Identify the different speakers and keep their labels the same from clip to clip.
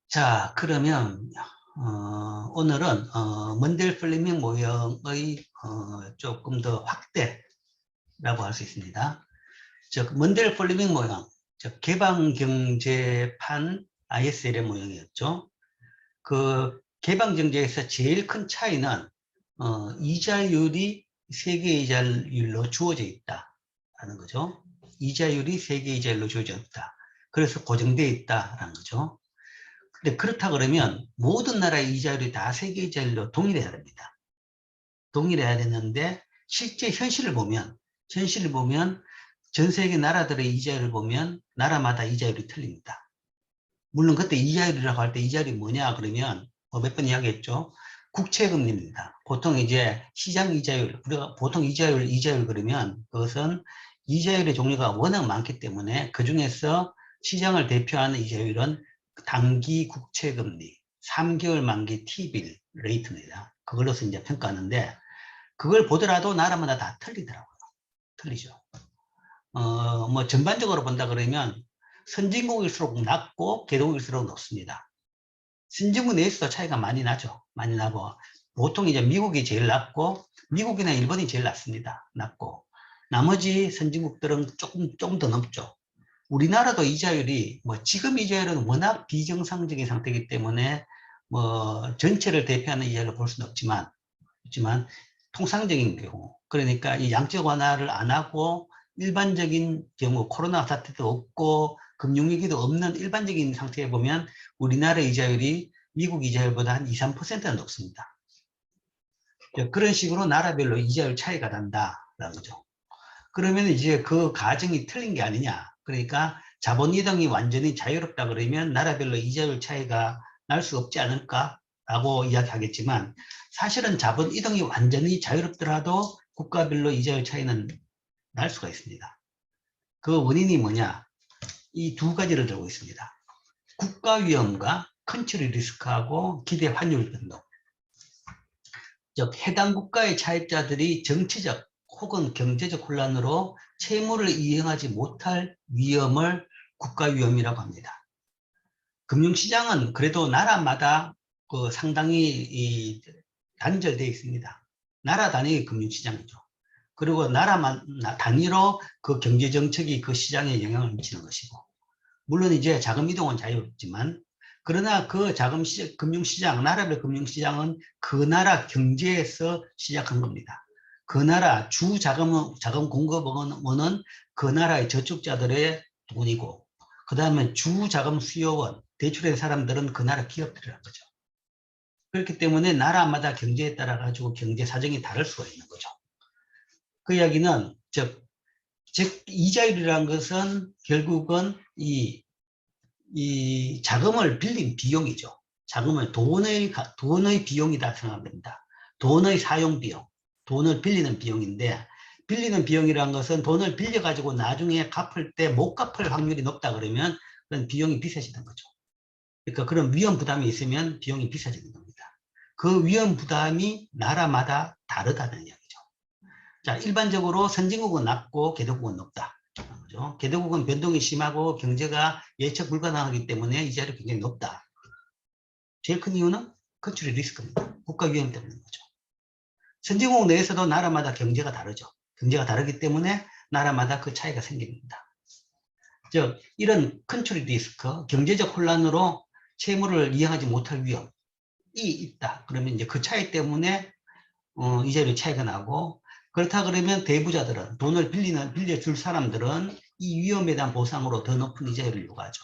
Speaker 1: 자, 그러면 오늘은 먼델 플레밍 모형의 조금 더 확대라고 할 수 있습니다. 즉 먼델 플레밍 모형, 즉 개방경제판 ISL의 모형이었죠. 그 개방경제에서 제일 큰 차이는 이자율이 세계 이자율로 주어져 있다라는 거죠. 이자율이 세계 이자율로 주어져 있다. 그래서 고정되어 있다라는 거죠. 근데 그렇다 그러면 모든 나라의 이자율이 다 세계 이자율로 동일해야 됩니다. 동일해야 되는데 실제 현실을 보면 전 세계 나라들의 이자율을 보면 나라마다 이자율이 틀립니다. 물론 그때 이자율이라고 할 때 이자율이 뭐냐 그러면 몇 번 이야기했죠. 국채금리입니다. 보통 이제 시장 이자율, 우리가 보통 이자율 그러면 그것은 이자율의 종류가 워낙 많기 때문에 그 중에서 시장을 대표하는 이자율은 단기 국채금리, 3개월 만기 T빌 레이트입니다. 그걸로서 이제 평가하는데 그걸 보더라도 나라마다 다 틀리더라고요. 틀리죠. 뭐 전반적으로 본다 그러면 선진국일수록 낮고 개도국일수록 높습니다. 신진국 내에서도 차이가 많이 나죠. 많이 나고 보통 이제 미국이 제일 낮고 미국이나 일본이 제일 낮습니다. 낮고 나머지 선진국들은 조금 더 높죠. 우리나라도 이자율이 뭐 지금 이자율은 워낙 비정상적인 상태이기 때문에 뭐 전체를 대표하는 이자율로 볼 수는 없지만 통상적인 경우 그러니까 이 양적 완화를 안 하고 일반적인 경우 코로나 사태도 없고 금융위기도 없는 일반적인 상태에 보면 우리나라 이자율이 미국 이자율보다 한 2, 3%는 높습니다. 그런 식으로 나라별로 이자율 차이가 난다라는 거죠. 그러면 이제 그 가정이 틀린 게 아니냐. 그러니까 자본 이동이 완전히 자유롭다 그러면 나라별로 이자율 차이가 날 수 없지 않을까라고 이야기하겠지만 사실은 자본 이동이 완전히 자유롭더라도 국가별로 이자율 차이는 날 수가 있습니다. 그 원인이 뭐냐? 이 두 가지를 들고 있습니다. 국가 위험과 컨트리 리스크하고 기대 환율 변동. 즉 해당 국가의 차입자들이 정치적 혹은 경제적 혼란으로 채무를 이행하지 못할 위험을 국가 위험이라고 합니다. 금융시장은 그래도 나라마다 상당히 단절되어 있습니다. 나라 단위의 금융시장이죠. 그리고 나라만 단위로 그 경제정책이 그 시장에 영향을 미치는 것이고 물론 이제 자금 이동은 자유롭지만 그러나 그 금융시장, 나라별 금융시장은 그 나라 경제에서 시작한 겁니다. 그 나라 주 자금 공급원은 그 나라의 저축자들의 돈이고 그 다음에 주 자금 수요원, 대출한 사람들은 그 나라 기업들이라는 거죠. 그렇기 때문에 나라마다 경제에 따라 가지고 경제 사정이 다를 수가 있는 거죠. 그 이야기는 즉 이자율이라는 것은 결국은 이 자금을 빌린 비용이죠. 자금을 돈의 비용이다 생각하면 됩니다. 돈의 사용 비용, 돈을 빌리는 비용인데 빌리는 비용이라는 것은 돈을 빌려가지고 나중에 갚을 때 못 갚을 확률이 높다 그러면 그런 비용이 비싸지는 거죠. 그러니까 그런 위험 부담이 있으면 비용이 비싸지는 겁니다. 그 위험 부담이 나라마다 다르다는 이야기죠. 자, 일반적으로 선진국은 낮고 개도국은 높다. 그죠? 개도국은 변동이 심하고 경제가 예측 불가능하기 때문에 이자율이 굉장히 높다. 제일 큰 이유는 컨트리 리스크입니다. 국가 위험 때문인 거죠. 선진국 내에서도 나라마다 경제가 다르죠. 경제가 다르기 때문에 나라마다 그 차이가 생깁니다. 즉 이런 컨트리 리스크, 경제적 혼란으로 채무를 이행하지 못할 위험이 있다. 그러면 이제 그 차이 때문에 이자율 차이가 나고 그렇다 그러면 대부자들은 돈을 빌려줄 사람들은 이 위험에 대한 보상으로 더 높은 이자율을 요구하죠.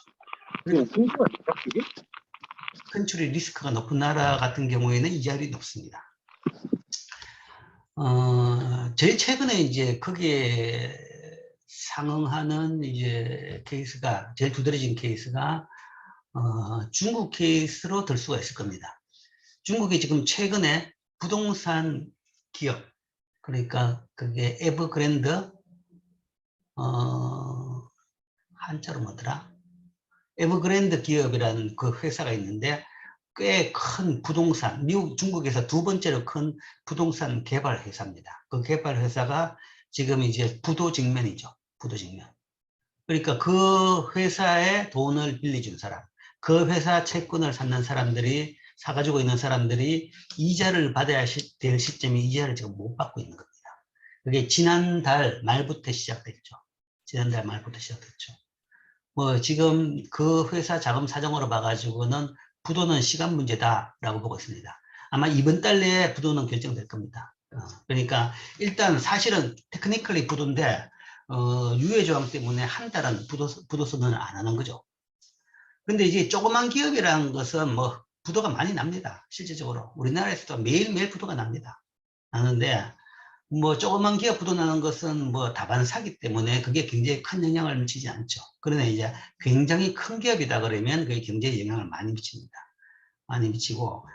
Speaker 1: 컨트리 리스크가 높은 나라 같은 경우에는 이자율이 높습니다. 제일 최근에 이제 거기에 상응하는 이제 케이스가 제일 두드러진 케이스가 중국 케이스로 들 수가 있을 겁니다. 중국이 지금 최근에 부동산 기업 그러니까 그게 에버그랜드 한자로 뭐더라? 에버그랜드 기업이라는 그 회사가 있는데 꽤 큰 부동산, 중국에서 두 번째로 큰 부동산 개발 회사입니다. 그 개발 회사가 지금 이제 부도 직면이죠. 부도 직면. 그러니까 그 회사에 돈을 빌려준 사람, 그 회사 채권을 사가지고 있는 사람들이 이자를 받아야 될 시점에 이자를 지금 못 받고 있는 겁니다. 그게 지난달 말부터 시작됐죠. 지난달 말부터 시작됐죠. 뭐 지금 그 회사 자금 사정으로 봐가지고는 부도는 시간 문제다라고 보고 있습니다. 아마 이번 달 내에 부도는 결정될 겁니다. 그러니까 일단 사실은 테크니컬리 부도인데 유예 조항 때문에 한 달은 부도 선언을 안 하는 거죠. 근데 이제 조그만 기업이라는 것은 뭐 부도가 많이 납니다. 실질적으로 우리나라에서도 매일매일 부도가 납니다. 나는데 뭐 조그만 기업 부도 나는 것은 뭐 다반사기 때문에 그게 굉장히 큰 영향을 미치지 않죠. 그러나 이제 굉장히 큰 기업이다 그러면 그게 경제에 영향을 많이 미칩니다. 많이 미치고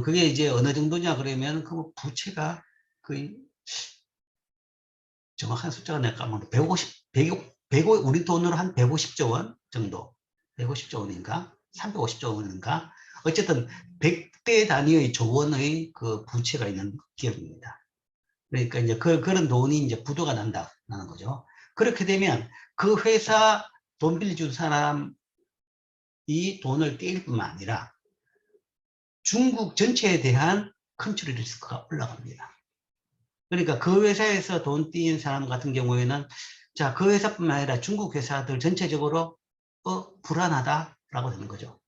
Speaker 1: 그게 이제 어느 정도냐 그러면 그 부채가 거의 정확한 숫자가 내가 까먹었는데 150, 우리 돈으로 한 150조 원 정도, 150조 원인가 350조 원인가 어쨌든 100대 단위의 조원의 그 부채가 있는 기업입니다. 그러니까 이제 그런 돈이 이제 부도가 난다는 거죠. 그렇게 되면 그 회사 돈 빌려준 사람이 돈을 떼일 뿐만 아니라 중국 전체에 대한 컨트롤 리스크가 올라갑니다. 그러니까 그 회사에서 돈 띄인 사람 같은 경우에는 자, 그 회사뿐만 아니라 중국 회사들 전체적으로 불안하다라고 되는 거죠.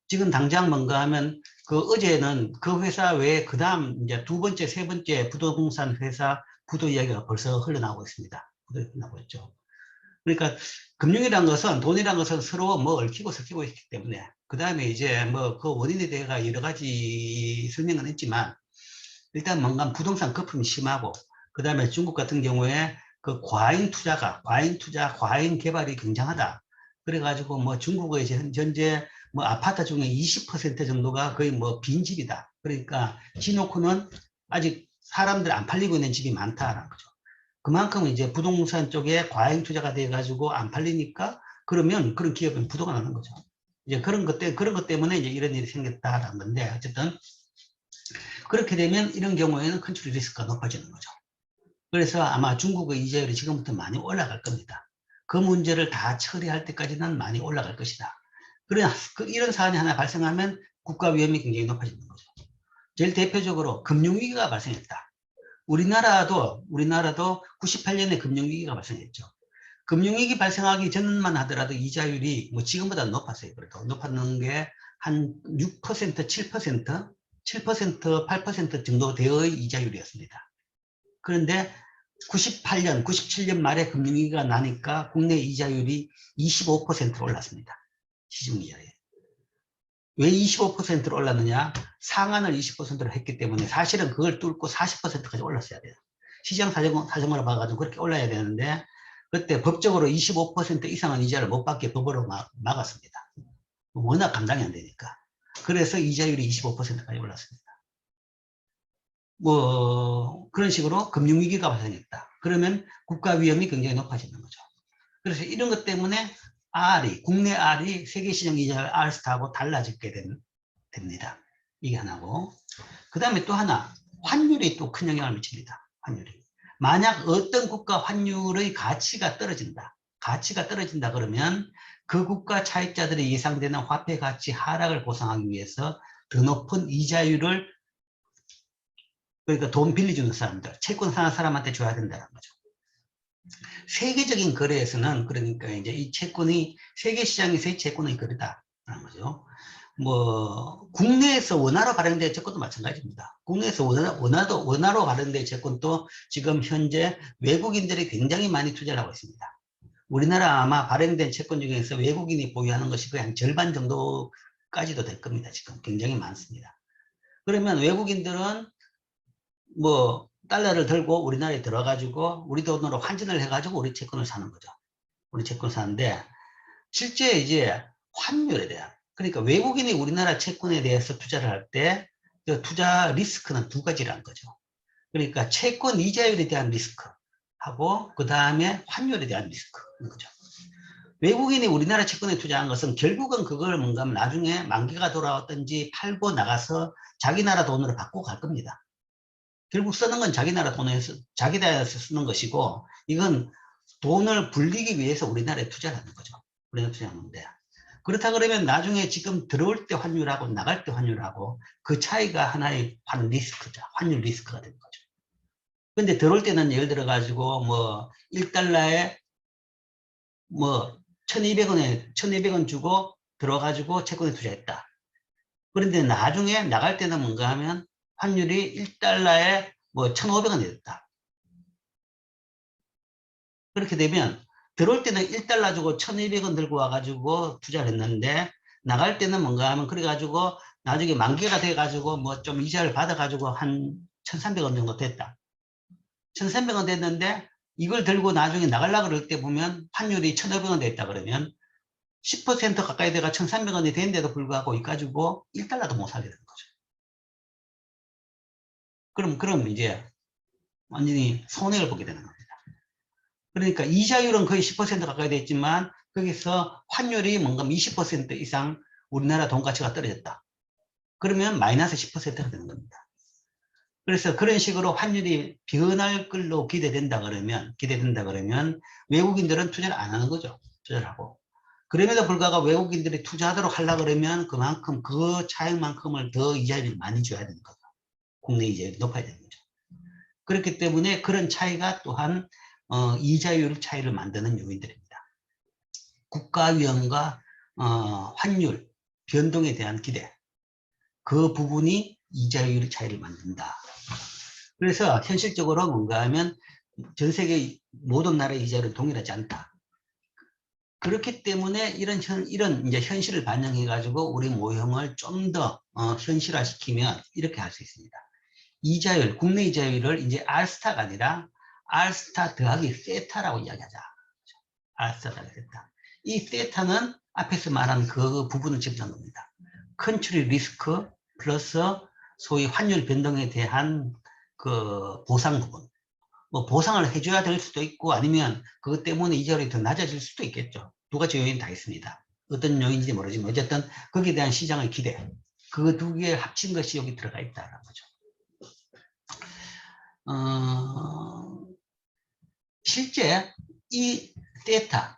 Speaker 1: 지금 당장 뭔가 하면 그 어제는 그 회사 외에 그 다음 이제 두 번째, 세 번째 부동산 회사 부도 이야기가 벌써 흘러나오고 있습니다. 흘러나오고 있죠. 그러니까 금융이란 것은 돈이란 것은 서로 뭐 얽히고 섞이고 있기 때문에 그 다음에 이제 뭐 그 원인에 대해서 여러 가지 설명은 했지만 일단 뭔가 부동산 거품이 심하고 그 다음에 중국 같은 경우에 그 과잉 투자, 과잉 개발이 굉장하다. 그래가지고 뭐 중국의 현재 뭐 아파트 중에 20% 정도가 거의 뭐 빈집이다. 그러니까 지놓고는 아직 사람들 안 팔리고 있는 집이 많다라는 거죠. 그만큼 이제 부동산 쪽에 과잉 투자가 돼가지고 안 팔리니까 그러면 그런 기업은 부도가 나는 거죠. 이제 그런 것 때문에 이제 이런 일이 생겼다라는 건데 어쨌든 그렇게 되면 이런 경우에는 컨트롤 리스크가 높아지는 거죠. 그래서 아마 중국의 이자율이 지금부터 많이 올라갈 겁니다. 그 문제를 다 처리할 때까지는 많이 올라갈 것이다. 그러나 이런 사안이 하나 발생하면 국가 위험이 굉장히 높아지는 거죠. 제일 대표적으로 금융위기가 발생했다. 우리나라도 98년에 금융위기가 발생했죠. 금융위기 발생하기 전만 하더라도 이자율이 뭐 지금보다 높았어요. 그래도 높았는 게 한 6%, 7%, 8% 정도 되어의 이자율이었습니다. 그런데 98년, 97년 말에 금융위기가 나니까 국내 이자율이 25%로 올랐습니다. 시중이자율이. 왜 25%로 올랐느냐? 상한을 20%로 했기 때문에 사실은 그걸 뚫고 40%까지 올랐어야 돼요. 시장 사정으로 봐가지고 그렇게 올라야 되는데 그때 법적으로 25% 이상은 이자를 못 받게 법으로 막았습니다. 워낙 감당이 안 되니까. 그래서 이자율이 25%까지 올랐습니다. 뭐 그런 식으로 금융위기가 발생했다. 그러면 국가 위험이 굉장히 높아지는 거죠. 그래서 이런 것 때문에 국내 R이 세계시장 이자율 R스타하고 달라지게 됩니다. 이게 하나고. 그 다음에 또 하나, 환율이 또 큰 영향을 미칩니다. 환율이. 만약 어떤 국가 환율의 가치가 떨어진다 그러면 그 국가 차익자들이 예상되는 화폐 가치 하락을 보상하기 위해서 더 높은 이자율을 그러니까 돈 빌려주는 사람들, 채권 사는 사람한테 줘야 된다는 거죠. 세계적인 거래에서는 그러니까 이제 이 채권이 세계 시장에서의 채권의 거래다라는 거죠. 뭐 국내에서 원화로 발행된 채권도 마찬가지입니다. 국내에서 원화로 발행된 채권도 지금 현재 외국인들이 굉장히 많이 투자를 하고 있습니다. 우리나라 아마 발행된 채권 중에서 외국인이 보유하는 것이 거의 한 절반 정도까지도 될 겁니다. 지금 굉장히 많습니다. 그러면 외국인들은 뭐 달러를 들고 우리나라에 들어가지고 우리 돈으로 환전을 해가지고 우리 채권을 사는 거죠. 우리 채권을 사는데 실제 이제 환율에 대한 그러니까 외국인이 우리나라 채권에 대해서 투자를 할 때 그 투자 리스크는 두 가지라는 거죠. 그러니까 채권 이자율에 대한 리스크하고 그 다음에 환율에 대한 리스크인 거죠. 외국인이 우리나라 채권에 투자한 것은 결국은 그걸 뭔가 하면 나중에 만기가 돌아왔든지 팔고 나가서 자기 나라 돈으로 바꾸고 갈 겁니다. 결국 쓰는 건 자기 나라 돈에서 자기 나라에서 쓰는 것이고 이건 돈을 불리기 위해서 우리나라에 투자를 하는 거죠. 우리나라에 투자하는데 그렇다 그러면 나중에 지금 들어올 때 환율하고 나갈 때 환율하고 그 차이가 하나의 리스크죠. 환율 리스크가 되는 거죠. 근데 들어올 때는 예를 들어 가지고 뭐 1달러에 뭐 1200원 주고 들어가지고 채권에 투자했다. 그런데 나중에 나갈 때는 뭔가 하면 환율이 1달러에 뭐 1500원이 됐다. 그렇게 되면 들어올 때는 1달러 주고 1200원 들고 와가지고 투자를 했는데 나갈 때는 뭔가 하면 그래가지고 나중에 만기가 돼가지고 뭐 좀 이자를 받아가지고 한 1300원 정도 됐다. 1300원 됐는데 이걸 들고 나중에 나가려고 그럴 때 보면 환율이 1500원 됐다 그러면 10% 가까이 돼가 1300원이 되는데도 불구하고 이 가지고 1달러도 못 사게 되는 거죠. 그럼 이제 완전히 손해를 보게 되는 겁니다. 그러니까 이자율은 거의 10% 가까이 됐지만 거기서 환율이 뭔가 20% 이상 우리나라 돈 가치가 떨어졌다. 그러면 마이너스 10%가 되는 겁니다. 그래서 그런 식으로 환율이 변할 걸로 기대된다 그러면 외국인들은 투자를 안 하는 거죠. 투자를 하고. 그럼에도 불구하고 외국인들이 투자하도록 하려고 그러면 그만큼 그 차익만큼을 더 이자율을 많이 줘야 되는 거죠. 국내 이자율이 높아야 되는 거죠. 그렇기 때문에 그런 차이가 또한 이자율 차이를 만드는 요인들입니다. 국가 위험과 환율 변동에 대한 기대, 그 부분이 이자율 차이를 만든다. 그래서 현실적으로 뭔가 하면 전 세계 모든 나라의 이자율은 동일하지 않다. 그렇기 때문에 이런 이제 현실을 반영해 가지고 우리 모형을 좀 더 현실화시키면 이렇게 할 수 있습니다. 이자율, 국내 이자율을 이제 알스타가 아니라 알스타 더하기 세타라고 이야기하자. 알스타 더하기 세타. 이 세타는 앞에서 말한 그 부분을 집어넣은 겁니다. 컨트리 리스크 플러스 소위 환율 변동에 대한 그 보상 부분. 뭐 보상을 해줘야 될 수도 있고 아니면 그것 때문에 이자율이 더 낮아질 수도 있겠죠. 두 가지 요인 다 있습니다. 어떤 요인인지 모르지만 어쨌든 거기에 대한 시장의 기대, 그 두 개 합친 것이 여기 들어가 있다는 거죠. 실제 이 세타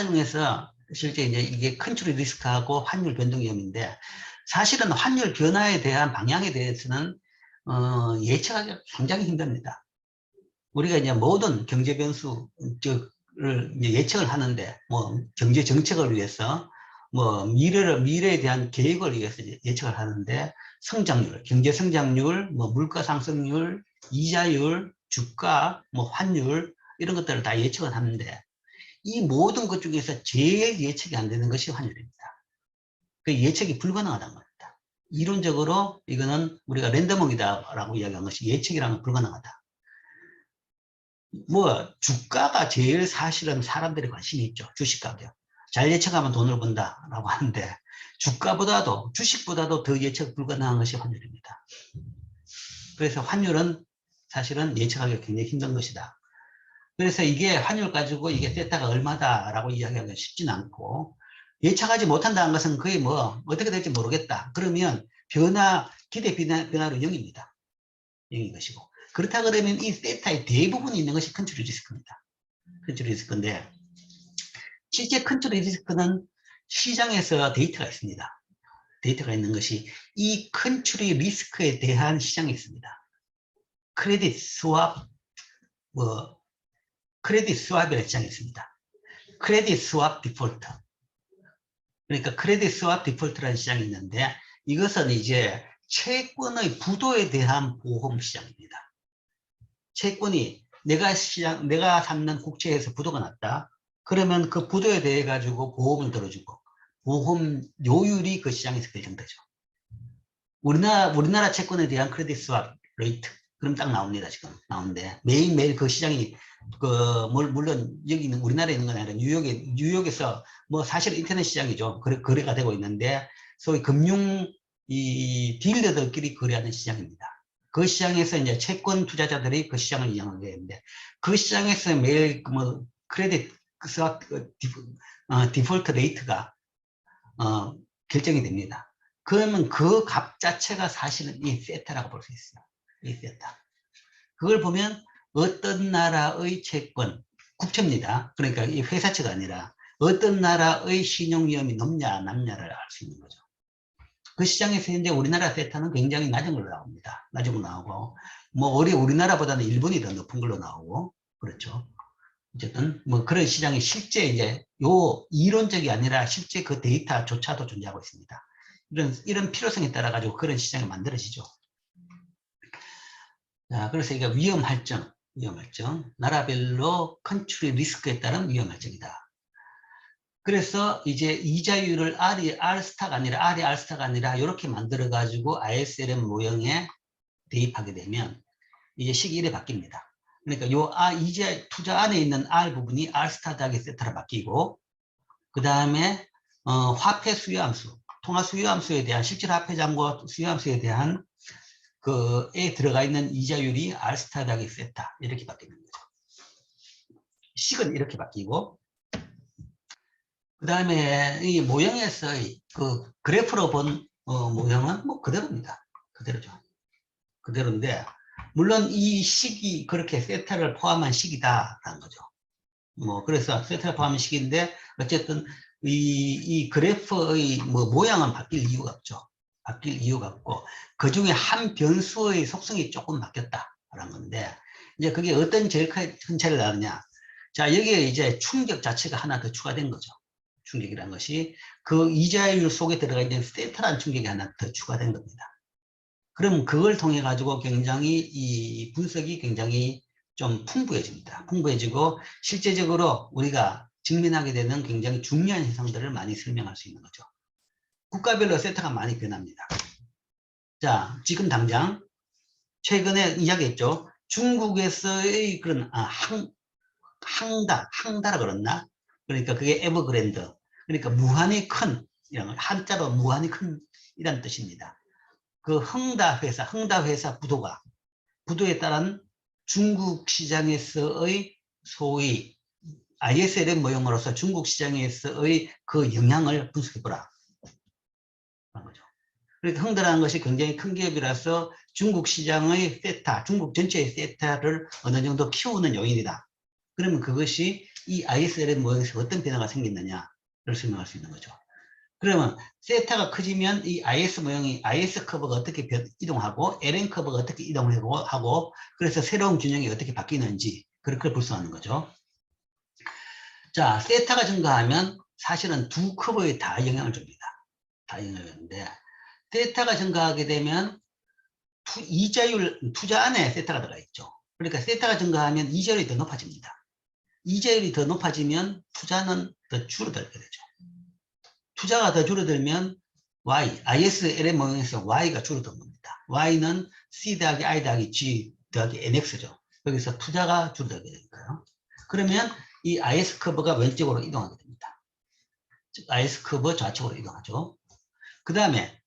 Speaker 1: 중에서 실제 이제 이게 컨트리 리스크하고 환율 변동 위험인데 사실은 환율 변화에 대한 방향에 대해서는 예측하기 굉장히 힘듭니다. 우리가 이제 모든 경제 변수를 이제 예측을 하는데 뭐 경제 정책을 위해서 뭐 미래에 대한 계획을 위해서 예측을 하는데 성장률, 경제 성장률, 뭐 물가 상승률, 이자율, 주가, 뭐 환율 이런 것들을 다 예측을 하는데 이 모든 것 중에서 제일 예측이 안 되는 것이 환율입니다. 그 예측이 불가능하다는 겁니다. 이론적으로 이거는 우리가 랜덤이다라고 이야기한 것이 예측이라는 건 불가능하다. 뭐 주가가 제일 사실은 사람들이 관심이 있죠. 주식 가격. 잘 예측하면 돈을 번다라고 하는데 주식보다도 더 예측 불가능한 것이 환율입니다. 그래서 환율은 사실은 예측하기가 굉장히 힘든 것이다. 그래서 이게 환율 가지고 이게 세타가 얼마다라고 이야기하기가 쉽지는 않고 예측하지 못한다는 것은 거의 뭐 어떻게 될지 모르겠다. 그러면 기대 변화로 0입니다. 0인 것이고. 그렇다 그러면 이 세타의 대부분이 있는 것이 컨트리 리스크입니다. 컨트리 리스크인데 실제 컨트리 리스크는 시장에서 데이터가 있습니다. 데이터가 있는 것이 이 컨트리 리스크에 대한 시장이 있습니다. 크레딧 스왑, 크레딧 스왑이라는 시장이 있습니다. 크레딧 스왑 디폴트. 그러니까 크레딧 스왑 디폴트라는 시장이 있는데 이것은 이제 채권의 부도에 대한 보험 시장입니다. 채권이 내가 삼는 국채에서 부도가 났다. 그러면 그 부도에 대해 가지고 보험을 들어주고 보험 요율이 그 시장에서 결정되죠. 우리나라 채권에 대한 크레딧 스왑 레이트 그럼 딱 나옵니다. 지금 나오는데 매일매일 그 시장이 물론 여기 있는 우리나라에 있는 건 아니라 뉴욕에서 뭐 사실 인터넷 시장이죠. 거래가 되고 있는데 소위 금융 이 딜러들끼리 거래하는 시장입니다. 그 시장에서 이제 채권 투자자들이 그 시장을 이용하게 되는데 그 시장에서 매일 뭐 크레딧 스왑 디폴트 레이트가 결정이 됩니다. 그러면 그 값 자체가 사실은 이 세타라고 볼 수 있어요. 이 세타. 그걸 보면 어떤 나라의 채권, 국채입니다. 그러니까 이 회사채가 아니라 어떤 나라의 신용 위험이 높냐, 낮냐를 알 수 있는 거죠. 그 시장에서 현재 우리나라 세타는 굉장히 낮은 걸로 나옵니다. 낮은 걸로 나오고, 뭐, 우리나라보다는 일본이 더 높은 걸로 나오고, 그렇죠. 어쨌든, 뭐, 그런 시장이 실제 이제, 이론적이 아니라 실제 그 데이터조차도 존재하고 있습니다. 이런 필요성에 따라 가지고 그런 시장이 만들어지죠. 자, 그래서 이게 위험 할증. 나라별로 컨트리 리스크에 따른 위험 할증이다. 그래서 이제 이자율을 R이 R스타가 아니라 이렇게 만들어 가지고 ISLM 모형에 대입하게 되면 이제 식이 1에 바뀝니다. 그러니까 이제 투자 안에 있는 R 부분이 R스타 더하기 세타로 바뀌고, 그 다음에 화폐 수요함수, 통화 수요함수에 대한 실질 화폐장과 수요함수에 대한 에 들어가 있는 이자율이 R스타 더하기 세타 이렇게 바뀌는 거죠. 식은 이렇게 바뀌고, 그 다음에 이 모형에서의 그 그래프로 본 모형은 뭐 그대로입니다. 그대로죠. 그대로인데, 물론 이 식이 그렇게 세타를 포함한 식이다라는 거죠. 뭐, 그래서 세타를 포함한 식인데, 어쨌든 이 그래프의 모양은 바뀔 이유가 없죠. 바뀔 이유가 없고, 그 중에 한 변수의 속성이 조금 바뀌었다라는 건데, 이제 그게 어떤 제일 큰 차이를 나느냐. 자, 여기에 이제 충격 자체가 하나 더 추가된 거죠. 충격이라는 것이 그 이자율 속에 들어가 있는 세타라는 충격이 하나 더 추가된 겁니다. 그럼 그걸 통해 가지고 굉장히 이 분석이 굉장히 좀 풍부해집니다. 풍부해지고 실제적으로 우리가 직면하게 되는 굉장히 중요한 현상들을 많이 설명할 수 있는 거죠. 국가별로 세타가 많이 변합니다. 자, 지금 당장 최근에 이야기했죠. 중국에서의 그런 항다라 그랬나? 그러니까 그게 에버그랜드. 그러니까 무한히 큰, 이런 한자로 무한히 큰 이란 뜻입니다. 그 흥다 회사 부도에 따른 중국 시장에서의 소위 ISLM 모형으로서 중국 시장에서의 그 영향을 분석해보라. 그러니까 흥다라는 것이 굉장히 큰 기업이라서 중국 시장의 세타, 중국 전체의 세타를 어느 정도 키우는 요인이다. 그러면 그것이 이 ISLM 모형에서 어떤 변화가 생겼느냐를 설명할 수 있는 거죠. 그러면 세타가 커지면 이 IS 모형이 IS 커브가 어떻게 이동하고 LN 커브가 어떻게 이동하고 그래서 새로운 균형이 어떻게 바뀌는지 그렇게 볼 수 있는 거죠. 자, 세타가 증가하면 사실은 두 커브에 다 영향을 줍니다. 다 영향을 주는데 세타가 증가하게 되면 투자 안에 세타가 들어가 있죠. 그러니까 세타가 증가하면 이자율이 더 높아집니다. 이자율이 더 높아지면 투자는 더 줄어들게 되죠. 투자가 더 줄어들면 ISLM 모형에서 Y가 줄어든 겁니다. Y는 C 더하기 I 더하기 G 더하기 NX죠. 여기서 투자가 줄어들게 되니까요. 그러면 이 IS 커브가 왼쪽으로 이동하게 됩니다. 즉 IS 커브 좌측으로 이동하죠. 그 다음에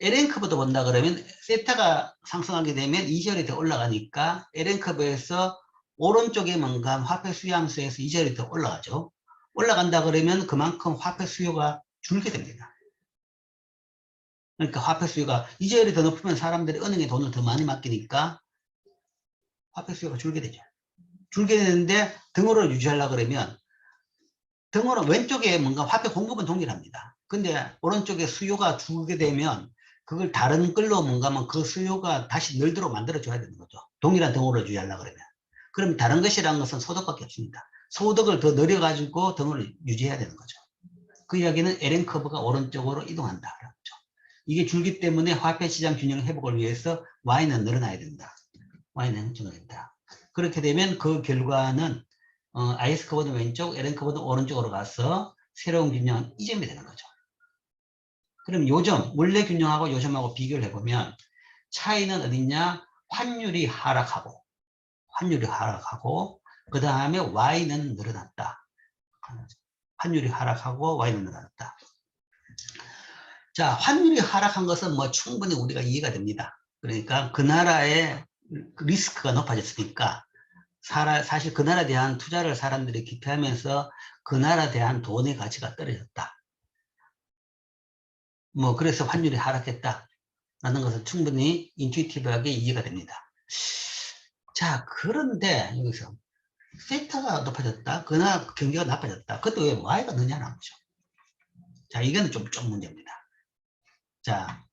Speaker 1: LN 커브도 본다 그러면 세타가 상승하게 되면 이자율이 더 올라가니까 LN 커브에서 오른쪽에 뭔가 화폐 수요함수에서 이자율이 더 올라가죠. 올라간다 그러면 그만큼 화폐 수요가 줄게 됩니다. 그러니까 화폐 수요가 이자율이 더 높으면 사람들이 은행에 돈을 더 많이 맡기니까 화폐 수요가 줄게 되죠. 줄게 되는데 등으로 유지하려고 그러면 등으로 왼쪽에 뭔가 화폐 공급은 동일합니다. 근데 오른쪽에 수요가 줄게 되면 그걸 다른 걸로 뭔가 하면 그 수요가 다시 늘도록 만들어줘야 되는 거죠. 동일한 등으로 유지하려고 그러면. 그럼 다른 것이라는 것은 소득밖에 없습니다. 소득을 더 늘려가지고 등을 유지해야 되는 거죠. 그 이야기는 LN 커브가 오른쪽으로 이동한다. 이게 줄기 때문에 화폐 시장 균형 회복을 위해서 Y는 늘어나야 된다. Y는 증가된다. 그렇게 되면 그 결과는 IS 커브는 왼쪽, LN 커브는 오른쪽으로 가서 새로운 균형 이점이 되는 거죠. 그럼 요점, 원래 균형하고 요점하고 비교를 해보면 차이는 어디냐? 환율이 하락하고 그 다음에 Y는 늘어났다. 환율이 하락하고 Y는 늘어났다. 자, 환율이 하락한 것은 뭐 충분히 우리가 이해가 됩니다. 그러니까 그 나라의 리스크가 높아졌으니까 사실 그 나라에 대한 투자를 사람들이 기피하면서 그 나라에 대한 돈의 가치가 떨어졌다. 뭐 그래서 환율이 하락했다. 라는 것은 충분히 인투이티브하게 이해가 됩니다. 자, 그런데 여기서 세타가 높아졌다. 그러나 경제가 나빠졌다. 그것도 왜 Y가 느냐는 거죠. 자, 이거는 좀 문제입니다. 자,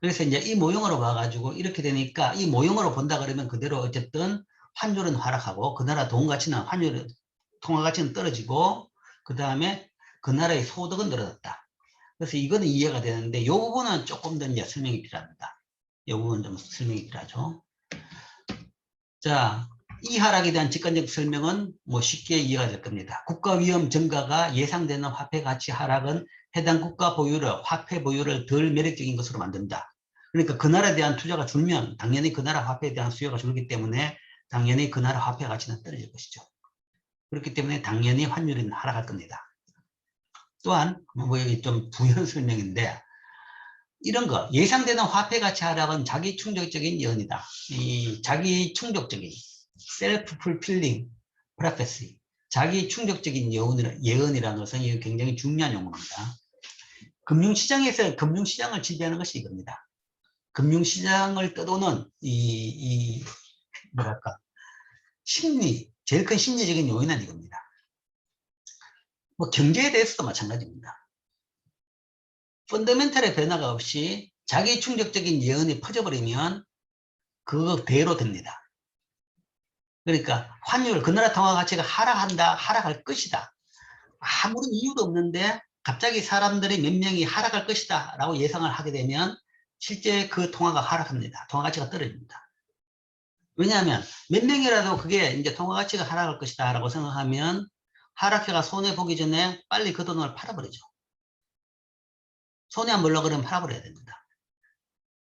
Speaker 1: 그래서 이제 이 모형으로 봐가지고 이렇게 되니까 이 모형으로 본다 그러면 그대로 어쨌든 환율은 하락하고 그 나라 돈 가치는 환율 통화 가치는 떨어지고 그 다음에 그 나라의 소득은 늘어났다. 그래서 이거는 이해가 되는데 이 부분은 조금 더 이제 설명이 필요합니다. 이 부분은 좀 설명이 필요하죠. 자, 이 하락에 대한 직관적 설명은 뭐 쉽게 이해가 될 겁니다. 국가 위험 증가가 예상되는 화폐 가치 하락은 해당 국가 보유를 화폐 보유를 덜 매력적인 것으로 만든다. 그러니까 그 나라에 대한 투자가 줄면 당연히 그 나라 화폐에 대한 수요가 줄기 때문에 당연히 그 나라 화폐 가치는 떨어질 것이죠. 그렇기 때문에 당연히 환율은 하락할 겁니다. 또한 뭐 여기 좀 부연 설명인데 이런 거 예상되는 화폐 가치 하락은 자기 충족적인 예언이다. 이 자기 충족적인 self fulfilling prophecy 자기 충족적인 예언이라는 것은 굉장히 중요한 용어입니다. 금융시장에서 금융시장을 지배하는 것이 이겁니다. 금융시장을 떠도는 뭐랄까 심리 제일 큰 심리적인 요인은 이겁니다. 뭐 경제에 대해서도 마찬가지입니다. 펀더멘털의 변화가 없이 자기 충족적인 예언이 퍼져버리면 그대로 됩니다. 그러니까 환율, 그 나라 통화 가치가 하락한다, 하락할 것이다. 아무런 이유도 없는데 갑자기 사람들이 몇 명이 하락할 것이다 라고 예상을 하게 되면 실제 그 통화가 하락합니다. 통화 가치가 떨어집니다. 왜냐하면 몇 명이라도 그게 이제 통화 가치가 하락할 것이다 라고 생각하면 하락해가 손해보기 전에 빨리 그 돈을 팔아버리죠. 손해 안 보려고 그러면 팔아버려야 됩니다.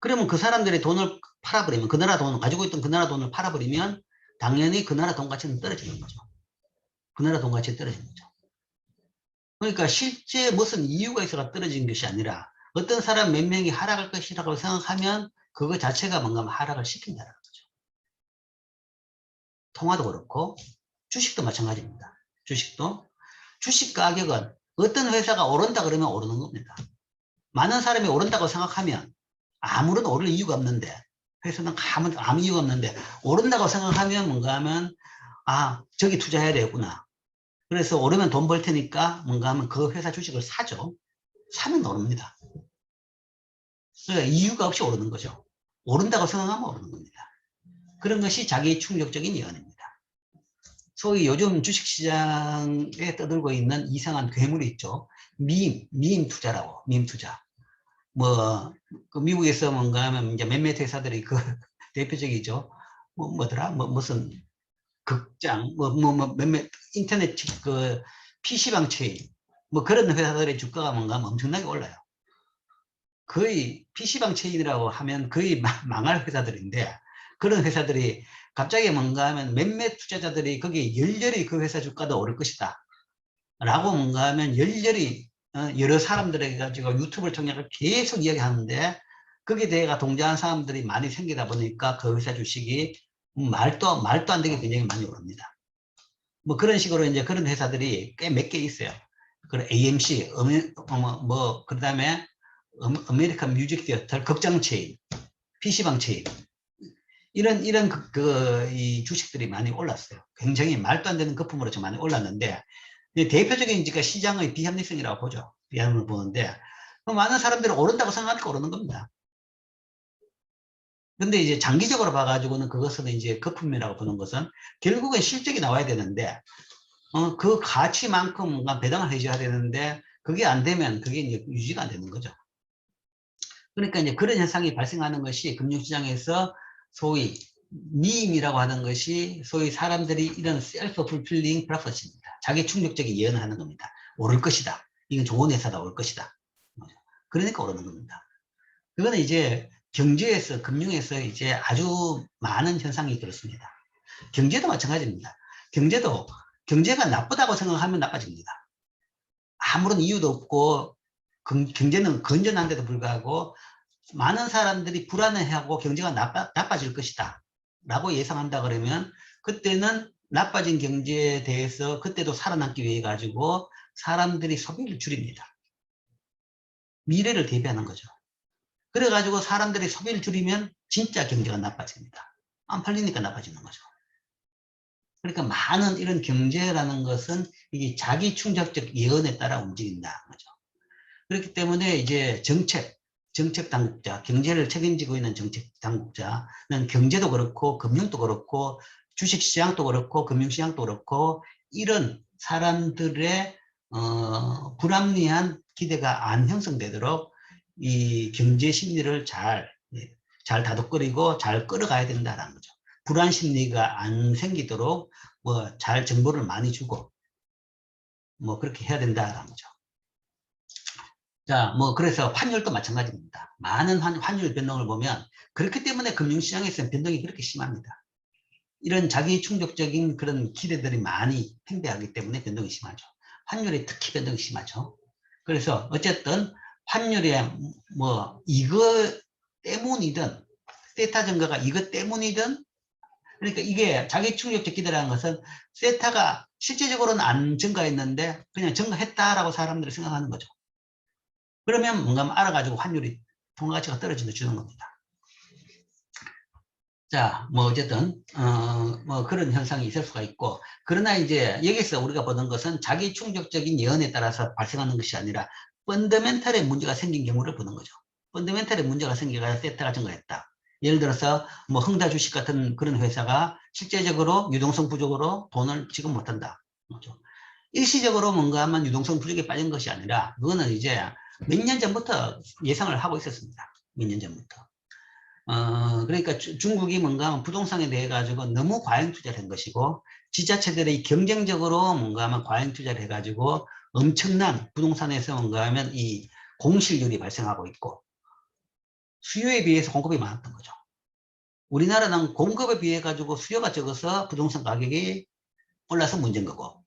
Speaker 1: 그러면 그 사람들이 돈을 팔아버리면 그 나라 돈을 가지고 있던 그 나라 돈을 팔아버리면 당연히 그 나라 돈 가치는 떨어지는 거죠. 그 나라 돈 가치 떨어지는 거죠. 그러니까 실제 무슨 이유가 있어가 떨어진 것이 아니라 어떤 사람 몇 명이 하락할 것이라고 생각하면 그거 자체가 뭔가 하락을 시킨다는 거죠. 통화도 그렇고 주식도 마찬가지입니다. 주식도 주식 가격은 어떤 회사가 오른다 그러면 오르는 겁니다. 많은 사람이 오른다고 생각하면 아무런 오를 이유가 없는데 회사는 아무 이유가 없는데 오른다고 생각하면 뭔가 하면 저기 투자해야 되겠구나. 그래서 오르면 돈 벌 테니까 뭔가 하면 그 회사 주식을 사죠. 사면 오릅니다. 그러니까 이유가 없이 오르는 거죠. 오른다고 생각하면 오르는 겁니다. 그런 것이 자기 충격적인 예언입니다. 소위 요즘 주식시장에 떠들고 있는 이상한 괴물이 있죠. 밈 투자라고, 밈 투자. 그 미국에서 뭔가 하면 이제 몇몇 회사들이 그 대표적이죠. 뭐더라? 무슨 극장, 몇몇 인터넷 그 PC방 체인, 그런 회사들의 주가가 뭔가 하면 엄청나게 올라요. 거의 PC방 체인이라고 하면 거의 망할 회사들인데 그런 회사들이 갑자기 뭔가 하면 몇몇 투자자들이 거기에 열렬히 그 회사 주가도 오를 것이다. 라고 뭔가 하면 열렬히 여러 사람들에게 가지고 유튜브를 통해 계속 이야기하는데 거기에 대해 동조한 사람들이 많이 생기다 보니까 그 회사 주식이 말도 안 되게 굉장히 많이 오릅니다. 그런 식으로 이제 그런 회사들이 꽤 몇 개 있어요. 그 AMC, 그 다음에 아메리칸 뮤직 티어터, 극장 체인, PC방 체인. 이런 이 주식들이 많이 올랐어요. 굉장히 말도 안 되는 거품으로 좀 많이 올랐는데 대표적인 시장의 비합리성이라고 보죠. 비합리성을 보는데 많은 사람들은 오른다고 생각하니까 오르는 겁니다. 근데 이제 장기적으로 봐가지고는 그것은 이제 거품이라고 보는 것은 결국엔 실적이 나와야 되는데 그 가치만큼 배당을 해줘야 되는데 그게 안 되면 그게 이제 유지가 안 되는 거죠. 그러니까 이제 그런 현상이 발생하는 것이 금융시장에서 소위 밈이라고 하는 것이 소위 사람들이 이런 셀프 풀필링 프로퍼시입니다. 자기 충족적인 예언을 하는 겁니다. 오를 것이다. 이건 좋은 회사다. 올 것이다. 그러니까 오르는 겁니다. 그거는 이제 경제에서 금융에서 이제 아주 많은 현상이 그렇습니다. 경제도 마찬가지입니다. 경제가 나쁘다고 생각하면 나빠집니다. 아무런 이유도 없고 경제는 건전한데도 불구하고 많은 사람들이 불안해하고 경제가 나빠질 것이다 라고 예상한다 그러면 그때는 나빠진 경제에 대해서 그때도 살아남기 위해 가지고 사람들이 소비를 줄입니다. 미래를 대비하는 거죠. 그래 가지고 사람들이 소비를 줄이면 진짜 경제가 나빠집니다. 안 팔리니까 나빠지는 거죠. 그러니까 많은 이런 경제라는 것은 이게 자기 충족적 예언에 따라 움직인다는 거죠. 그렇기 때문에 이제 정책 당국자, 경제를 책임지고 있는 정책 당국자는 경제도 그렇고 금융도 그렇고 주식시장도 그렇고 금융시장도 그렇고 이런 사람들의 불합리한 기대가 안 형성되도록 이 경제 심리를 잘 다독거리고 잘 끌어가야 된다는 거죠. 불안 심리가 안 생기도록 뭐 잘 정보를 많이 주고 뭐 그렇게 해야 된다는 거죠. 자, 뭐 그래서 환율도 마찬가지입니다. 많은 환율 변동을 보면 그렇기 때문에 금융시장에서는 변동이 그렇게 심합니다. 이런 자기 충족적인 그런 기대들이 많이 팽배하기 때문에 변동이 심하죠. 환율이 특히 변동이 심하죠. 그래서 어쨌든 환율에 뭐 이거 때문이든 세타 증가가 이것 때문이든 그러니까 이게 자기 충족적 기대라는 것은 세타가 실제적으로는 안 증가했는데 그냥 증가했다라고 사람들이 생각하는 거죠. 그러면 뭔가 알아가지고 환율이 통화가치가 떨어진다 주는 겁니다. 자, 뭐 어쨌든 뭐 그런 현상이 있을 수가 있고 그러나 이제 여기서 우리가 보는 것은 자기 충족적인 예언에 따라서 발생하는 것이 아니라 펀더멘털에 문제가 생긴 경우를 보는 거죠. 펀더멘털에 문제가 생겨서 세타가 증가했다. 예를 들어서 뭐 흥다 주식 같은 그런 회사가 실제적으로 유동성 부족으로 돈을 지금 못한다. 그렇죠? 일시적으로 뭔가 하면 유동성 부족에 빠진 것이 아니라 그거는 이제 몇 년 전부터 예상을 하고 있었습니다. 몇 년 전부터. 그러니까 중국이 뭔가 하면 부동산에 대해 가지고 너무 과잉 투자를 한 것이고 지자체들이 경쟁적으로 뭔가 하면 과잉 투자를 해가지고 엄청난 부동산에서 뭔가 하면 이 공실률이 발생하고 있고 수요에 비해서 공급이 많았던 거죠. 우리나라는 공급에 비해 가지고 수요가 적어서 부동산 가격이 올라서 문제인 거고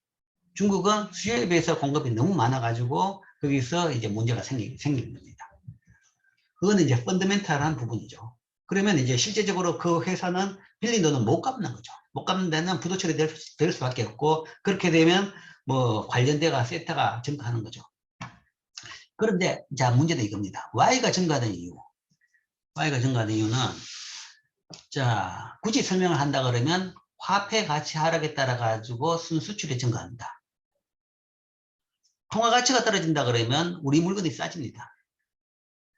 Speaker 1: 중국은 수요에 비해서 공급이 너무 많아가지고 거기서 이제 문제가 생기는 겁니다. 그거는 이제 펀더멘탈한 부분이죠. 그러면 이제 실제적으로 그 회사는 빌린 돈은 못 갚는 거죠. 못 갚는 데는 부도 처리될 수밖에 없고 그렇게 되면 뭐 관련돼가 세타가 증가하는 거죠. 그런데 자 문제는 이겁니다. Y가 증가하는 이유. Y가 증가하는 이유는 자 굳이 설명을 한다 그러면 화폐 가치 하락에 따라 가지고 순수출이 증가한다. 통화 가치가 떨어진다 그러면 우리 물건이 싸집니다.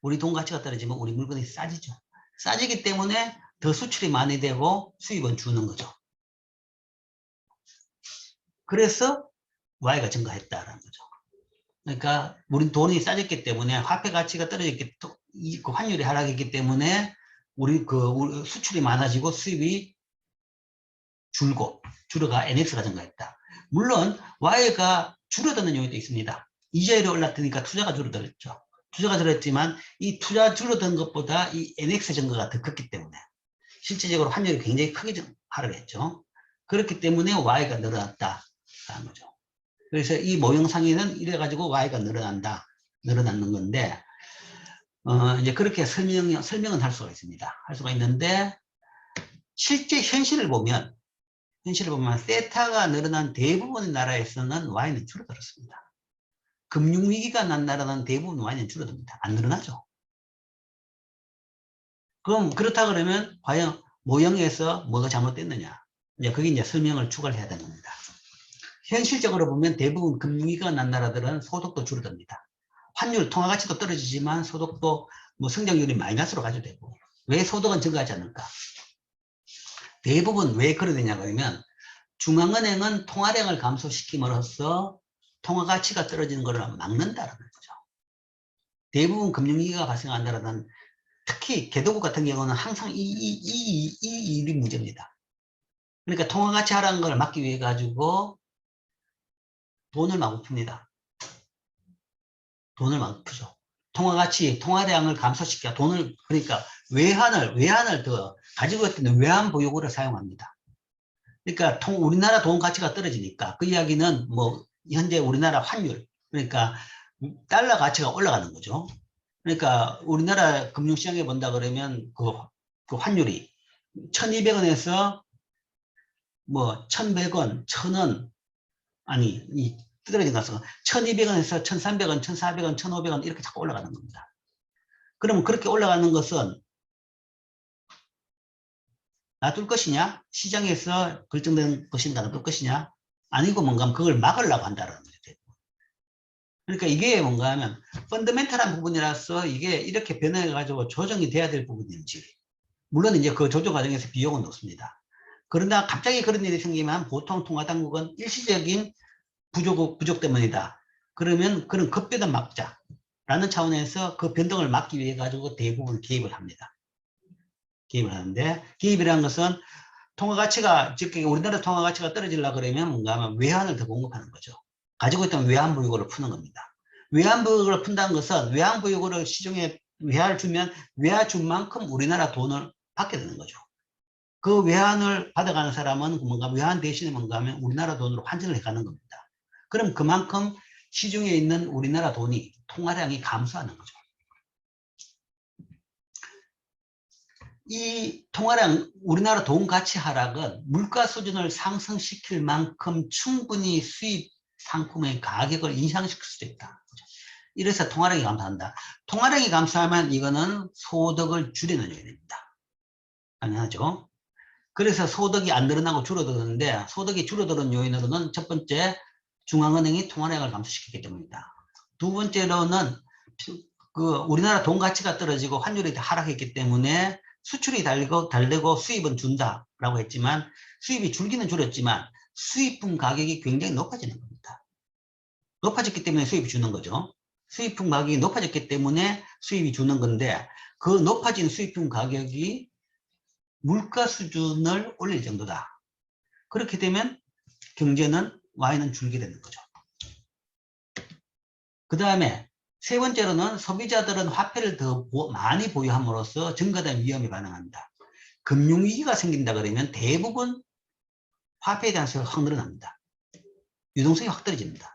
Speaker 1: 우리 돈 가치가 떨어지면 우리 물건이 싸지죠. 싸지기 때문에 더 수출이 많이 되고 수입은 주는 거죠. 그래서 Y가 증가했다라는 거죠. 그러니까 우리 돈이 싸졌기 때문에 화폐 가치가 떨어졌기 그 환율이 하락했기 때문에 우리 수출이 많아지고 수입이 줄어가 NX가 증가했다. 물론 Y가 줄어드는 요인도 있습니다. 이자율이 올랐으니까 투자가 줄어들었죠. 투자가 줄었지만 이 투자 줄어든 것보다 이 NX 증가가 더 컸기 때문에 실질적으로 환율이 굉장히 크게 하락했죠. 그렇기 때문에 Y가 늘어났다라는 거죠. 그래서 이 모형상에는 이래가지고 Y가 늘어나는 건데 이제 그렇게 설명은 할 수가 있습니다. 할 수가 있는데 실제 현실을 보면 세타가 늘어난 대부분의 나라에서는 Y는 줄어들었습니다. 금융위기가 난 나라는 대부분 Y는 줄어듭니다. 안 늘어나죠. 그럼 그렇다 그러면 과연 모형에서 뭐가 잘못됐느냐? 이제 그게 이제 설명을 추가를 해야 되는 겁니다. 현실적으로 보면 대부분 금융위기가 난 나라들은 소득도 줄어듭니다. 환율, 통화가치도 떨어지지만 소득도 뭐 성장률이 마이너스로 가지고 되고 왜 소득은 증가하지 않을까? 대부분 왜 그러냐 그러면 중앙은행은 통화량을 감소시킴으로써 통화가치가 떨어지는 것을 막는다는 거죠. 대부분 금융위기가 발생한다는 특히 개도국 같은 경우는 항상 이 일이 문제입니다. 그러니까 통화가치 하락한 걸 막기 위해 가지고 돈을 마구 풉니다. 돈을 막 푸죠. 통화가치, 통화량을 감소시켜 돈을 그러니까 외환을 더 가지고 있던 외환 보유고를 사용합니다. 그러니까 우리나라 돈 가치가 떨어지니까 그 이야기는 뭐 현재 우리나라 환율 그러니까 달러 가치가 올라가는 거죠. 그러니까 우리나라 금융시장에 본다 그러면 그 환율이 1200원에서 뭐 1100원, 1000원 아니 이 떨어진 가서 1200원에서 1300원, 1400원, 1500원 이렇게 자꾸 올라가는 겁니다. 그러면 그렇게 올라가는 것은 놔둘 것이냐? 시장에서 결정된 것인가 놔둘 것이냐? 아니고 뭔가 그걸 막으려고 한다는 거죠. 그러니까 이게 뭔가 하면 펀더멘탈한 부분이라서 이게 이렇게 변해가지고 조정이 돼야 될 부분인지, 물론 이제 그 조정 과정에서 비용은 높습니다. 그러나 갑자기 그런 일이 생기면 보통 통화당국은 일시적인 부족 때문이다. 그러면 그런 급변을 막자라는 차원에서 그 변동을 막기 위해 가지고 대부분 개입을 합니다. 개입을 하는데, 개입이라는 것은 통화 가치가, 즉 우리나라 통화 가치가 떨어지려고 그러면 뭔가 하면 외환을 더 공급하는 거죠. 가지고 있던 외환 보유고를 푸는 겁니다. 외환 보유고를 푼다는 것은 외환 보유고를 시중에 외화를 주면 외화 준 만큼 우리나라 돈을 받게 되는 거죠. 그 외환을 받아가는 사람은 뭔가 외환 대신에 뭔가 하면 우리나라 돈으로 환전을 해가는 겁니다. 그럼 그만큼 시중에 있는 우리나라 돈이 통화량이 감소하는 거죠. 이 통화량, 우리나라 돈 가치 하락은 물가 수준을 상승시킬 만큼 충분히 수입 상품의 가격을 인상시킬 수도 있다. 이래서 통화량이 감소한다. 통화량이 감소하면 이거는 소득을 줄이는 요인입니다. 당연하죠. 그래서 소득이 안 늘어나고 줄어드는데, 소득이 줄어드는 요인으로는 첫 번째, 중앙은행이 통화량을 감소시키기 때문이다. 두 번째로는 우리나라 돈 가치가 떨어지고 환율이 하락했기 때문에 수출이 달되고 수입은 준다라고 했지만, 수입이 줄기는 줄었지만 수입품 가격이 굉장히 높아지는 겁니다. 높아졌기 때문에 수입이 주는 거죠. 수입품 가격이 높아졌기 때문에 수입이 주는 건데, 그 높아진 수입품 가격이 물가 수준을 올릴 정도다. 그렇게 되면 경제는 Y는 줄게 되는 거죠. 그 다음에 세 번째로는 소비자들은 화폐를 더 많이 보유함으로써 증가된 위험이 발생합니다. 금융위기가 생긴다 그러면 대부분 화폐에 대한 수요가 확 늘어납니다. 유동성이 확 떨어집니다.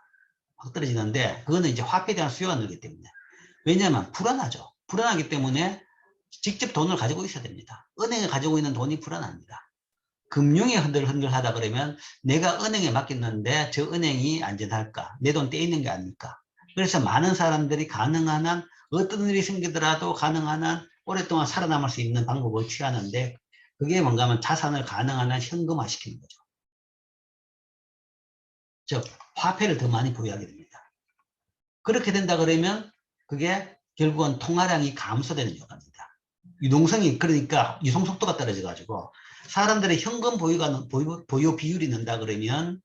Speaker 1: 확 떨어지는데, 그거는 이제 화폐에 대한 수요가 늘기 때문에. 왜냐하면 불안하죠. 불안하기 때문에 직접 돈을 가지고 있어야 됩니다. 은행에 가지고 있는 돈이 불안합니다. 금융이 흔들흔들하다 그러면 내가 은행에 맡겼는데 저 은행이 안전할까? 내 돈 떼이는 게 아닐까? 그래서 많은 사람들이 가능한 한, 어떤 일이 생기더라도 가능한 한 오랫동안 살아남을 수 있는 방법을 취하는데, 그게 뭔가 하면 자산을 가능한 한 현금화시키는 거죠. 즉 화폐를 더 많이 보유하게 됩니다. 그렇게 된다 그러면 그게 결국은 통화량이 감소되는 효과입니다. 유동성이, 그러니까 유송 속도가 떨어져 가지고 사람들의 현금 보유 비율이 는다 그러면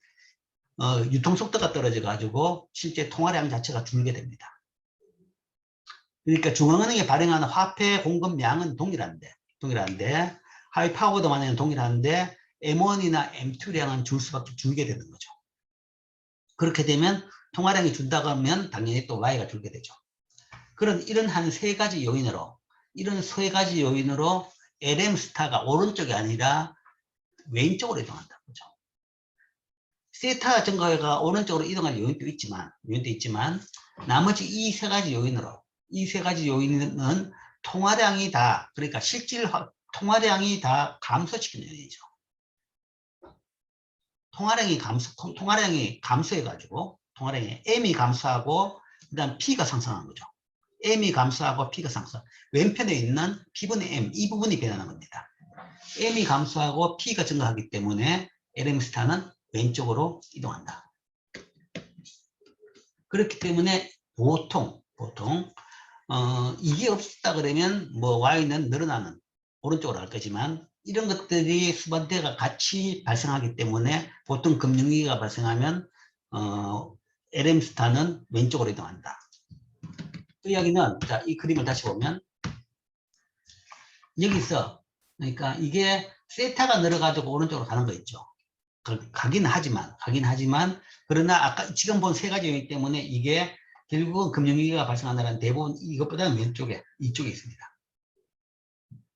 Speaker 1: 유통 속도가 떨어져 가지고 실제 통화량 자체가 줄게 됩니다. 그러니까 중앙은행이 발행하는 화폐 공급량은 동일한데 하이파워드만은 동일한데 M1이나 M2량은 줄게 되는 거죠. 그렇게 되면 통화량이 준다고 하면 당연히 또 Y가 줄게 되죠. 이런 한 세 가지 요인으로 LM 스타가 오른쪽이 아니라 왼쪽으로 이동한다는 거죠. 세타 증가가 오른쪽으로 이동할 요인도 있지만 나머지 이 세 가지 요인은 통화량이 다, 그러니까 통화량이 다 감소시키는 요인이죠. 통화량이 감소해가지고, 통화량이 M이 감소하고, 그 다음 P가 상승하는 거죠. M이 감소하고 P가 상승. 왼편에 있는 P분의 M, 이 부분이 변하는 겁니다. M이 감소하고 P가 증가하기 때문에 LM 스타는 왼쪽으로 이동한다. 그렇기 때문에 보통 이게 없었다 그러면 Y는 늘어나는 오른쪽으로 갈 거지만, 이런 것들이 수반대가 같이 발생하기 때문에 보통 금융위기가 발생하면 LM 스타는 왼쪽으로 이동한다. 그 이야기는, 자, 이 그림을 다시 보면 여기서, 그러니까 이게 세타가 늘어가지고 오른쪽으로 가는 거 있죠. 가긴 하지만 그러나 아까 지금 본 세 가지 요인 때문에 이게 결국은 금융위기가 발생한다는 대부분 이것보다는 이쪽에 있습니다.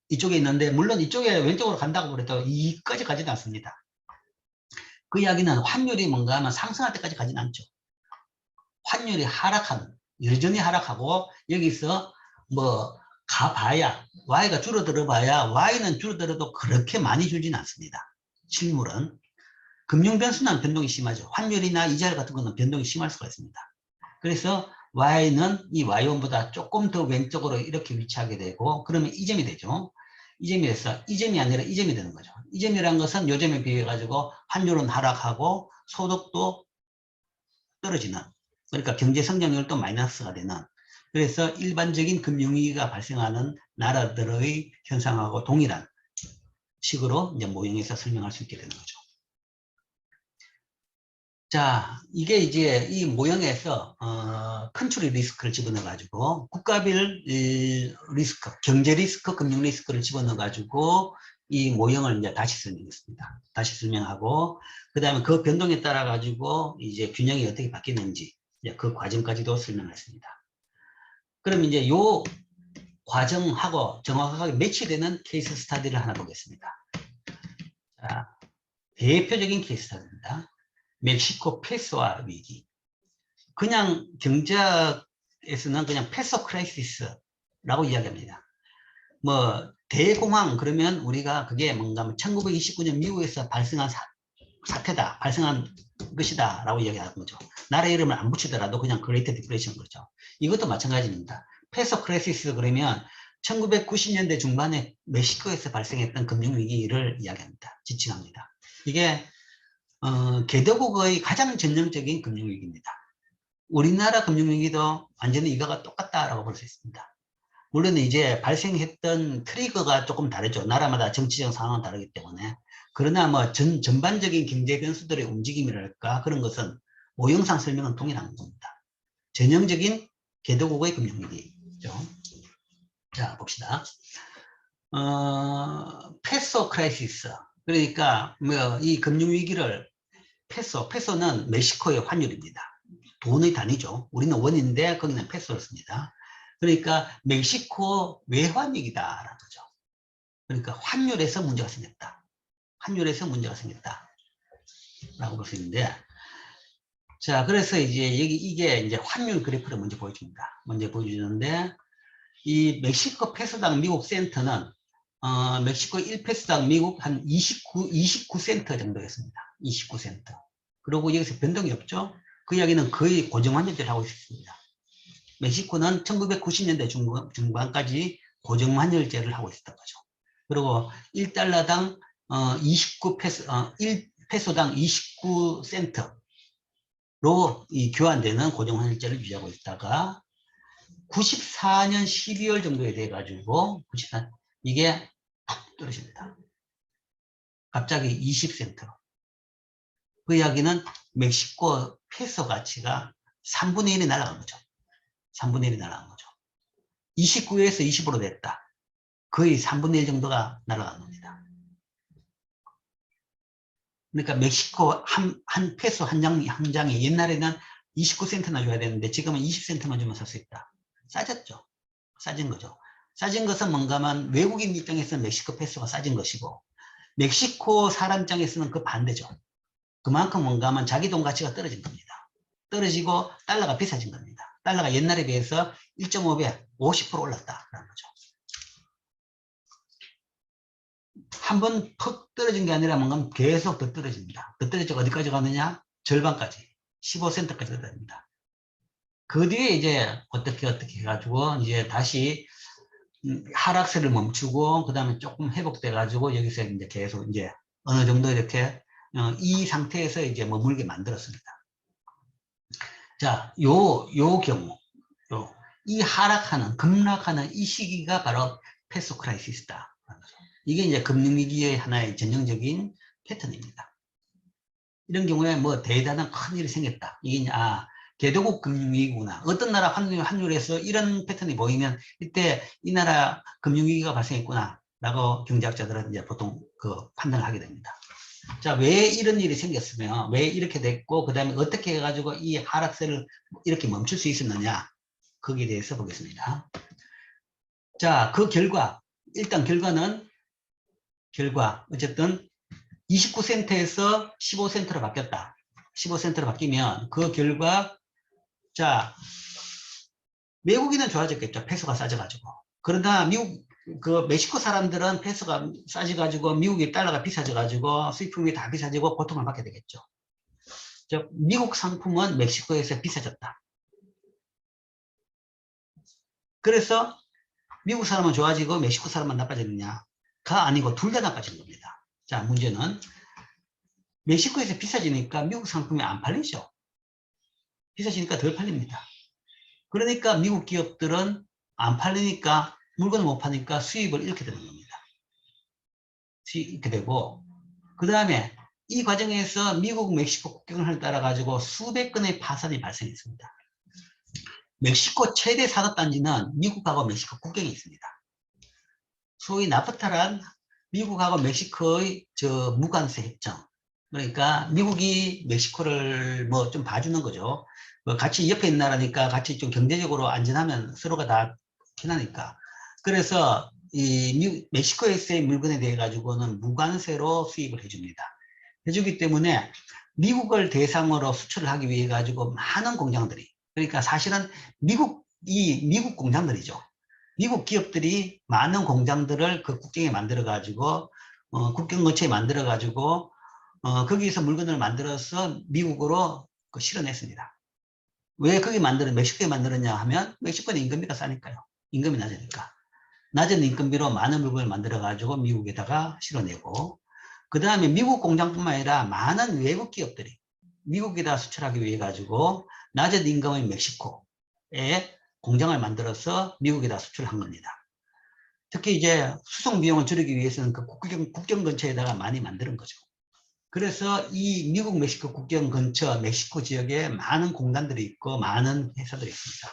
Speaker 1: 이쪽에 있는데, 물론 이쪽에 왼쪽으로 간다고 그래도 이까지 가지는 않습니다. 그 이야기는 환율이 뭔가 하면 상승할 때까지 가지는 않죠. 환율이 여전히 하락하고, 여기서 가봐야, Y가 줄어들어봐야, Y는 줄어들어도 그렇게 많이 줄지는 않습니다. 실물은. 금융 변수는 변동이 심하죠. 환율이나 이자율 같은 거는 변동이 심할 수가 있습니다. 그래서 Y는 이 Y1보다 조금 더 왼쪽으로 이렇게 위치하게 되고, 그러면 이 점이 되죠. 이 점이 됐어. 이 점이 아니라 이 점이 되는 거죠. 이 점이라는 것은 요 점에 비해 가지고 환율은 하락하고 소득도 떨어지는, 그러니까 경제 성장률도 마이너스가 되는, 그래서 일반적인 금융위기가 발생하는 나라들의 현상하고 동일한 식으로 이제 모형에서 설명할 수 있게 되는 거죠. 자, 이게 이제 이 모형에서 컨트리 리스크를 집어넣어 가지고 국가별 리스크, 경제 리스크, 금융 리스크를 집어넣어 가지고 이 모형을 이제 다시 설명했습니다. 다시 설명하고 그다음에 그 변동에 따라 가지고 이제 균형이 어떻게 바뀌는지 이제 그 과정까지도 설명했습니다. 그럼 이제 요 과정하고 정확하게 매치되는 케이스 스터디를 하나 보겠습니다. 자, 대표적인 케이스 스터디입니다. 멕시코 페소화 위기. 그냥 경제학에서는 그냥 페소 크라이시스라고 이야기합니다. 뭐 대공황 그러면 우리가 그게 뭔가 1929년 미국에서 발생한 사태다, 발생한 것이다 라고 이야기하는 거죠. 나라 이름을 안 붙이더라도 그냥 그레이트 디프레션 거죠. 이것도 마찬가지입니다. 페소 크라이시스 그러면 1990년대 중반에 멕시코에서 발생했던 금융위기를 이야기합니다. 지칭합니다. 이게 개도국의 가장 전형적인 금융위기입니다. 우리나라 금융위기도 완전히 이거가 똑같다라고 볼 수 있습니다. 물론 이제 발생했던 트리거가 조금 다르죠. 나라마다 정치적 상황은 다르기 때문에. 그러나 뭐 전반적인 경제 변수들의 움직임이랄까 그런 것은 모형상 설명은 동일한 겁니다. 전형적인 개도국의 금융위기죠. 자, 봅시다. 페소 크라이시스. 그러니까 뭐 이 금융위기를 페소는 멕시코의 환율입니다. 돈의 단위죠. 우리는 원인데 거기는 페소를 씁니다. 그러니까 멕시코 외환위기다라는 거죠. 그러니까 환율에서 문제가 생겼다. 환율에서 문제가 생겼다. 라고 볼 수 있는데, 자, 그래서 이제 이게 이제 환율 그래프를 먼저 보여줍니다. 먼저 보여주는데, 이 멕시코 페소당 미국 센터는, 멕시코 1페소당 미국 한 29센터 정도였습니다. 29센터. 그리고 여기서 변동이 없죠? 그 이야기는 거의 고정환율제를 하고 있습니다. 멕시코는 1990년대 중반까지 고정환율제를 하고 있었던 거죠. 그리고 1달러당 1페소당 29센트로 이 교환되는 고정환율제를 유지하고 있다가 94년 12월 정도에 돼 가지고 이게 팍 떨어집니다. 갑자기 20센트로. 그 이야기는 멕시코 페소 가치가 3분의 1이 날아간 거죠. 3분의 1이 날아간 거죠. 29에서 20으로 됐다. 거의 3분의 1 정도가 날아간 겁니다. 그러니까 멕시코 한 페소 한 장이 옛날에는 29센트나 줘야 되는데 지금은 20센트만 주면 살 수 있다. 싸졌죠. 싸진 거죠. 싸진 것은 뭔가만 외국인 입장에서는 멕시코 페소가 싸진 것이고 멕시코 사람 입장에서는 그 반대죠. 그만큼 뭔가만 자기 돈 가치가 떨어진 겁니다. 떨어지고 달러가 비싸진 겁니다. 달러가 옛날에 비해서 1.5배, 50% 올랐다라는 거죠. 한 번 퍽 떨어진 게 아니라 뭔가 계속 더 떨어집니다. 더 떨어지고 어디까지 가느냐? 절반까지, 15센트까지 떨어집니다. 그 뒤에 이제 어떻게 해가지고 이제 다시 하락세를 멈추고 그 다음에 조금 회복돼 가지고 여기서 이제 계속 이제 어느 정도 이렇게 이 상태에서 이제 머물게 만들었습니다. 자, 요 경우, 이 하락하는, 급락하는 이 시기가 바로 페소 크라이시스다. 이게 이제 금융위기의 하나의 전형적인 패턴입니다. 이런 경우에 뭐 대단한 큰 일이 생겼다. 이게 이제, 개도국 금융위기구나. 어떤 나라 환율에서 이런 패턴이 보이면 이때 이 나라 금융위기가 발생했구나. 라고 경제학자들은 이제 보통 그 판단을 하게 됩니다. 자, 왜 이런 일이 생겼으며, 왜 이렇게 됐고, 그 다음에 어떻게 해가지고 이 하락세를 이렇게 멈출 수 있었느냐. 거기에 대해서 보겠습니다. 자, 그 결과, 일단 어쨌든 29센트에서 15센트로 바뀌었다. 15센트로 바뀌면 그 결과, 자, 외국인은 좋아졌겠죠. 페소가 싸져가지고. 그러나 멕시코 사람들은 페소가 싸져가지고 미국의 달러가 비싸져가지고 수입품이 다 비싸지고 고통을 받게 되겠죠. 즉, 미국 상품은 멕시코에서 비싸졌다. 그래서 미국 사람은 좋아지고 멕시코 사람은 나빠졌느냐. 아니고 둘 다 나빠진 겁니다. 자, 문제는 멕시코에서 비싸지니까 미국 상품이 안 팔리죠. 비싸지니까 덜 팔립니다. 그러니까 미국 기업들은 안 팔리니까 물건을 못 파니까 수입을 잃게 되는 겁니다. 수입이 잃게 되고, 그 다음에 이 과정에서 미국 멕시코 국경을 따라 가지고 수백 건의 파산이 발생했습니다. 멕시코 최대 산업단지는 미국하고 멕시코 국경에 있습니다. 소위 나프타란 미국하고 멕시코의 무관세 협정. 그러니까 미국이 멕시코를 뭐 좀 봐주는 거죠. 뭐 같이 옆에 있는 나라니까 같이 좀 경제적으로 안전하면 서로가 다 편하니까. 그래서 이 멕시코에서의 물건에 대해 가지고는 무관세로 수입을 해줍니다. 해주기 때문에 미국을 대상으로 수출을 하기 위해 가지고 많은 공장들이, 그러니까 사실은 미국 공장들이죠. 미국 기업들이 많은 공장들을 그 국경에 만들어 가지고 국경 근처에 만들어 가지고 거기서 물건을 만들어서 미국으로 실어냈습니다. 왜 거기 멕시코에 만들었냐 하면 멕시코는 인건비가 싸니까요. 임금이 낮으니까. 낮은 인건비로 많은 물건을 만들어 가지고 미국에다가 실어내고, 그 다음에 미국 공장뿐만 아니라 많은 외국 기업들이 미국에다 수출하기 위해 가지고 낮은 임금의 멕시코에 공장을 만들어서 미국에다 수출한 겁니다. 특히 이제 수송 비용을 줄이기 위해서는 그 국경 근처에다가 많이 만드는 거죠. 그래서 이 미국 멕시코 국경 근처 멕시코 지역에 많은 공단들이 있고 많은 회사들이 있습니다.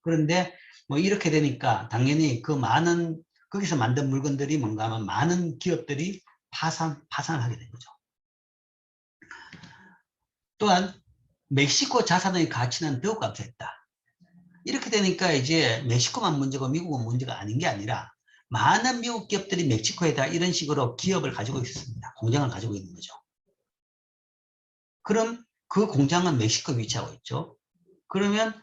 Speaker 1: 그런데 뭐 이렇게 되니까 당연히 그 많은 거기서 만든 물건들이 뭔가 하면 많은 기업들이 파산을 하게 된 거죠. 또한 멕시코 자산의 가치는 더욱 감소했다. 이렇게 되니까 이제 멕시코만 문제고 미국은 문제가 아닌 게 아니라 많은 미국 기업들이 멕시코에다 이런 식으로 기업을 가지고 있습니다. 공장을 가지고 있는 거죠. 그럼 그 공장은 멕시코에 위치하고 있죠. 그러면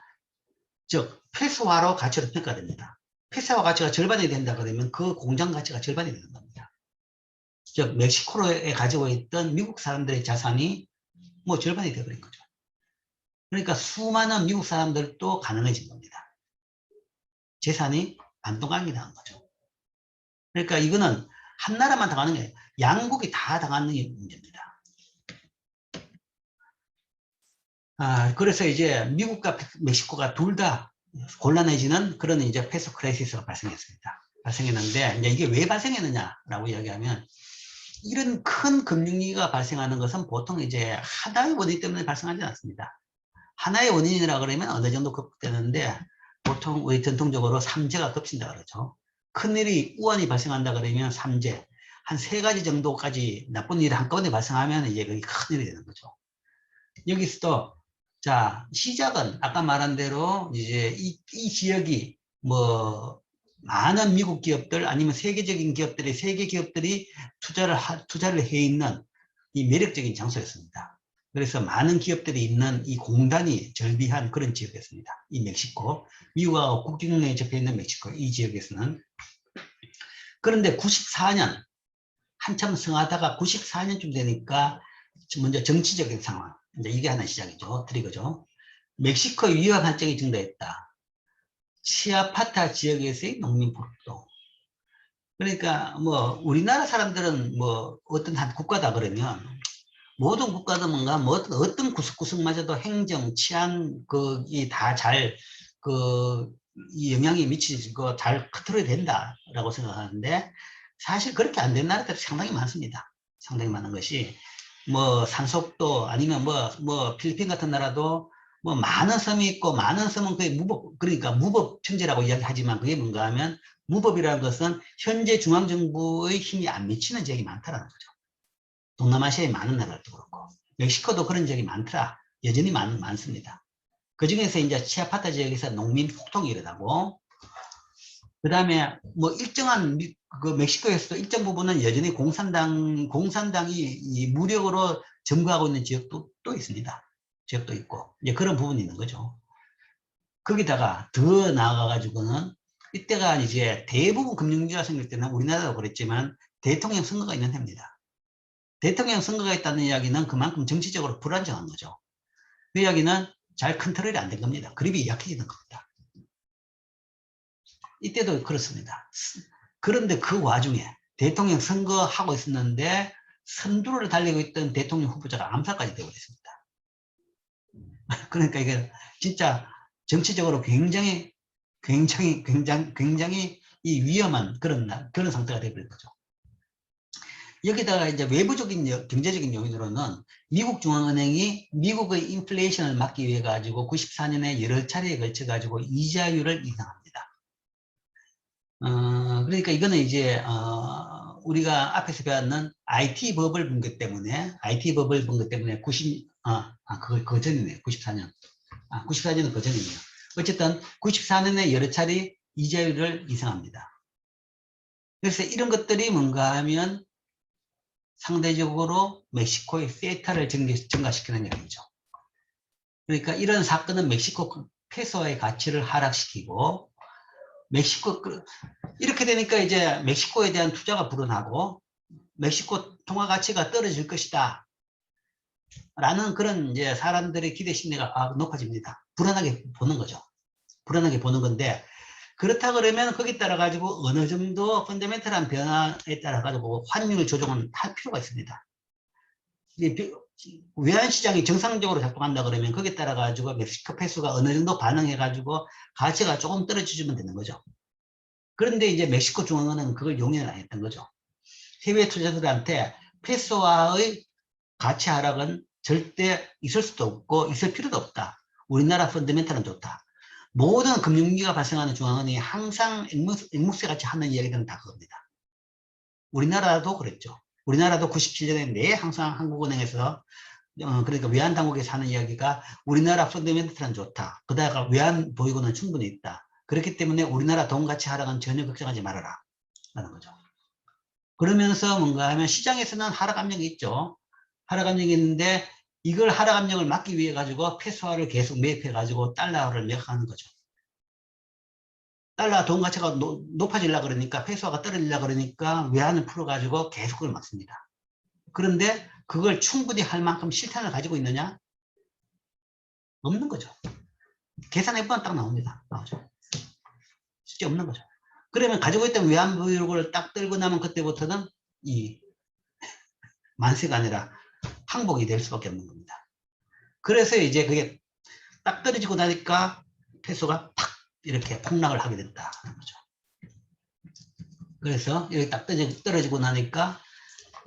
Speaker 1: 즉 페소화로 가치로 평가됩니다. 페소화 가치가 절반이 된다 그러면 그 공장 가치가 절반이 되는 겁니다. 즉 멕시코에 가지고 있던 미국 사람들의 자산이 뭐 절반이 되어버린 거죠. 그러니까 수많은 미국 사람들도 가난해진 겁니다. 재산이 반토막이 나온 거죠. 그러니까 이거는 한 나라만 당하는 게 아니라 양국이 다 당하는 게 문제입니다. 그래서 이제 미국과 멕시코가 둘 다 곤란해지는 그런 이제 페소 크라이시스가 발생했습니다. 발생했는데 이제 이게 왜 발생했느냐라고 이야기하면 이런 큰 금융위기가 발생하는 것은 보통 이제 하나의 원인 때문에 발생하지 않습니다. 하나의 원인이라 그러면 어느 정도 극복되는데 보통 우리 전통적으로 3제가 겹친다 그러죠. 큰일이 우한이 발생한다 그러면 3제, 한 3가지 정도까지 나쁜 일이 한꺼번에 발생하면 이제 그게 큰일이 되는 거죠. 여기서도 자, 시작은 아까 말한 대로 이제 이 지역이 뭐 많은 미국 기업들 아니면 세계적인 기업들이 세계 기업들이 투자를 해 있는 이 매력적인 장소였습니다. 그래서 많은 기업들이 있는 이 공단이 절비한 그런 지역이었습니다. 이 멕시코, 미국하고 국경에 접해 있는 멕시코 이 지역에서는. 그런데 94년 한참 성하다가 94년쯤 되니까 먼저 정치적인 상황, 이제 이게 하나 시작이죠. 트리거죠. 멕시코 위협 한정이 증가했다. 치아파타 지역에서의 농민 폭동. 그러니까 뭐 우리나라 사람들은 뭐 어떤 한 국가다 그러면 모든 국가도 뭔가 뭐 어떤 구석구석마저도 행정, 치안 그이 다 잘 이 영향이 미치고 잘 컨트롤이 된다라고 생각하는데 사실 그렇게 안 된 나라들이 상당히 많습니다. 상당히 많은 것이 뭐 산속도 아니면 뭐 필리핀 같은 나라도 뭐 많은 섬이 있고 많은 섬은 거의 무법, 그러니까 무법 천지라고 이야기하지만 그게 뭔가 하면 무법이라는 것은 현재 중앙정부의 힘이 안 미치는 지역이 많다라는 거죠. 동남아시아의 많은 나라들도 그렇고 멕시코도 그런 지역이 많더라. 여전히 많습니다. 그 중에서 이제 치아파타 지역에서 농민 폭동이 일어나고 그 다음에 뭐 일정한 그 멕시코에서도 일정 부분은 여전히 공산당이 이 무력으로 점거하고 있는 지역도 또 있습니다. 지역도 있고 이제 그런 부분이 있는 거죠. 거기다가 더 나아가가지고는 이때가 이제 대부분 금융위기가 생길 때는 우리나라도 그랬지만 대통령 선거가 있는 해입니다. 대통령 선거가 있다는 이야기는 그만큼 정치적으로 불안정한 거죠. 그 이야기는 잘 컨트롤이 안 된 겁니다. 그립이 약해지는 겁니다. 이때도 그렇습니다. 그런데 그 와중에 대통령 선거하고 있었는데 선두를 달리고 있던 대통령 후보자가 암살까지 되어버렸습니다. 그러니까 이게 진짜 정치적으로 굉장히 이 위험한 그런 상태가 되어버린 거죠. 여기다가 이제 외부적인 경제적인 요인으로는 미국 중앙은행이 미국의 인플레이션을 막기 위해 가지고 94년에 여러 차례에 걸쳐 가지고 이자율을 인상합니다. 그러니까 이거는 이제 우리가 앞에서 배웠는 IT 버블 붕괴 때문에 그거 전이네요. 94년. 94년은 그 전이네요. 어쨌든 94년에 여러 차례 이자율을 인상합니다. 그래서 이런 것들이 뭔가 하면 상대적으로 멕시코의 세타를 증가시키는 얘기죠. 그러니까 이런 사건은 멕시코 페소의 가치를 하락시키고 이렇게 되니까 이제 멕시코에 대한 투자가 불어나고 멕시코 통화 가치가 떨어질 것이다 라는 그런 이제 사람들의 기대 심리가 높아집니다. 불안하게 보는 거죠. 불안하게 보는 건데, 그렇다 그러면 거기에 따라 가지고 어느 정도 펀더멘털한 변화에 따라 가지고 환율 조정은 할 필요가 있습니다. 외환시장이 정상적으로 작동한다 그러면 거기에 따라 가지고 멕시코 페소가 어느 정도 반응해 가지고 가치가 조금 떨어지면 되는 거죠. 그런데 이제 멕시코 중앙은행은 그걸 용인을 안 했던 거죠. 해외 투자자들한테 페소와의 가치 하락은 절대 있을 수도 없고 있을 필요도 없다. 우리나라 펀더멘털은 좋다. 모든 금융위기가 발생하는 중앙은행이 항상 앵무새 같이 하는 이야기들은 다 그겁니다. 우리나라도 그랬죠. 우리나라도 97년에 내 항상 한국은행에서 그러니까 외환당국에서 하는 이야기가 우리나라 펀더멘털은 좋다. 그다가 외환 보유고는 충분히 있다. 그렇기 때문에 우리나라 돈 가치 하락은 전혀 걱정하지 말아라 라는 거죠. 그러면서 뭔가 하면 시장에서는 하락 압력이 있죠. 하락 압력이 있는데 이걸 하락 압력을 막기 위해 가지고 페소화를 계속 매입해 가지고 달러를 매각하는 거죠. 달러 돈 가치가 높아지려고 그러니까 페소화가 떨어지려고 그러니까 외환을 풀어 가지고 계속 그걸 막습니다. 그런데 그걸 충분히 할 만큼 실탄을 가지고 있느냐? 없는 거죠. 계산해보면 딱 나옵니다. 나오죠. 실제 없는 거죠. 그러면 가지고 있던 외환 보유고를 딱 떨고 나면 그때부터는 이 만세가 아니라 항복이 될 수밖에 없는 겁니다. 그래서 이제 그게 딱 떨어지고 나니까 페소가 팍 이렇게 폭락을 하게 된다는 거죠. 그래서 여기 딱 떨어지고 나니까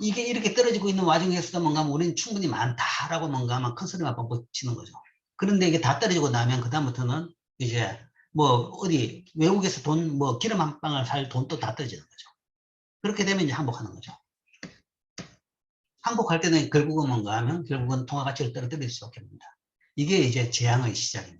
Speaker 1: 이게 이렇게 떨어지고 있는 와중에서도 뭔가 우리는 충분히 많다라고 뭔가 아마 큰 소리만 뻥뻥 치는 거죠. 그런데 이게 다 떨어지고 나면 그다음부터는 이제 뭐 어디 외국에서 돈 뭐 기름 한 방울 살 돈도 다 떨어지는 거죠. 그렇게 되면 이제 항복하는 거죠. 항복할 때는 결국은 뭔가 하면 결국은 통화 가치를 떨어뜨릴 수밖에 없습니다. 이게 이제 재앙의 시작입니다.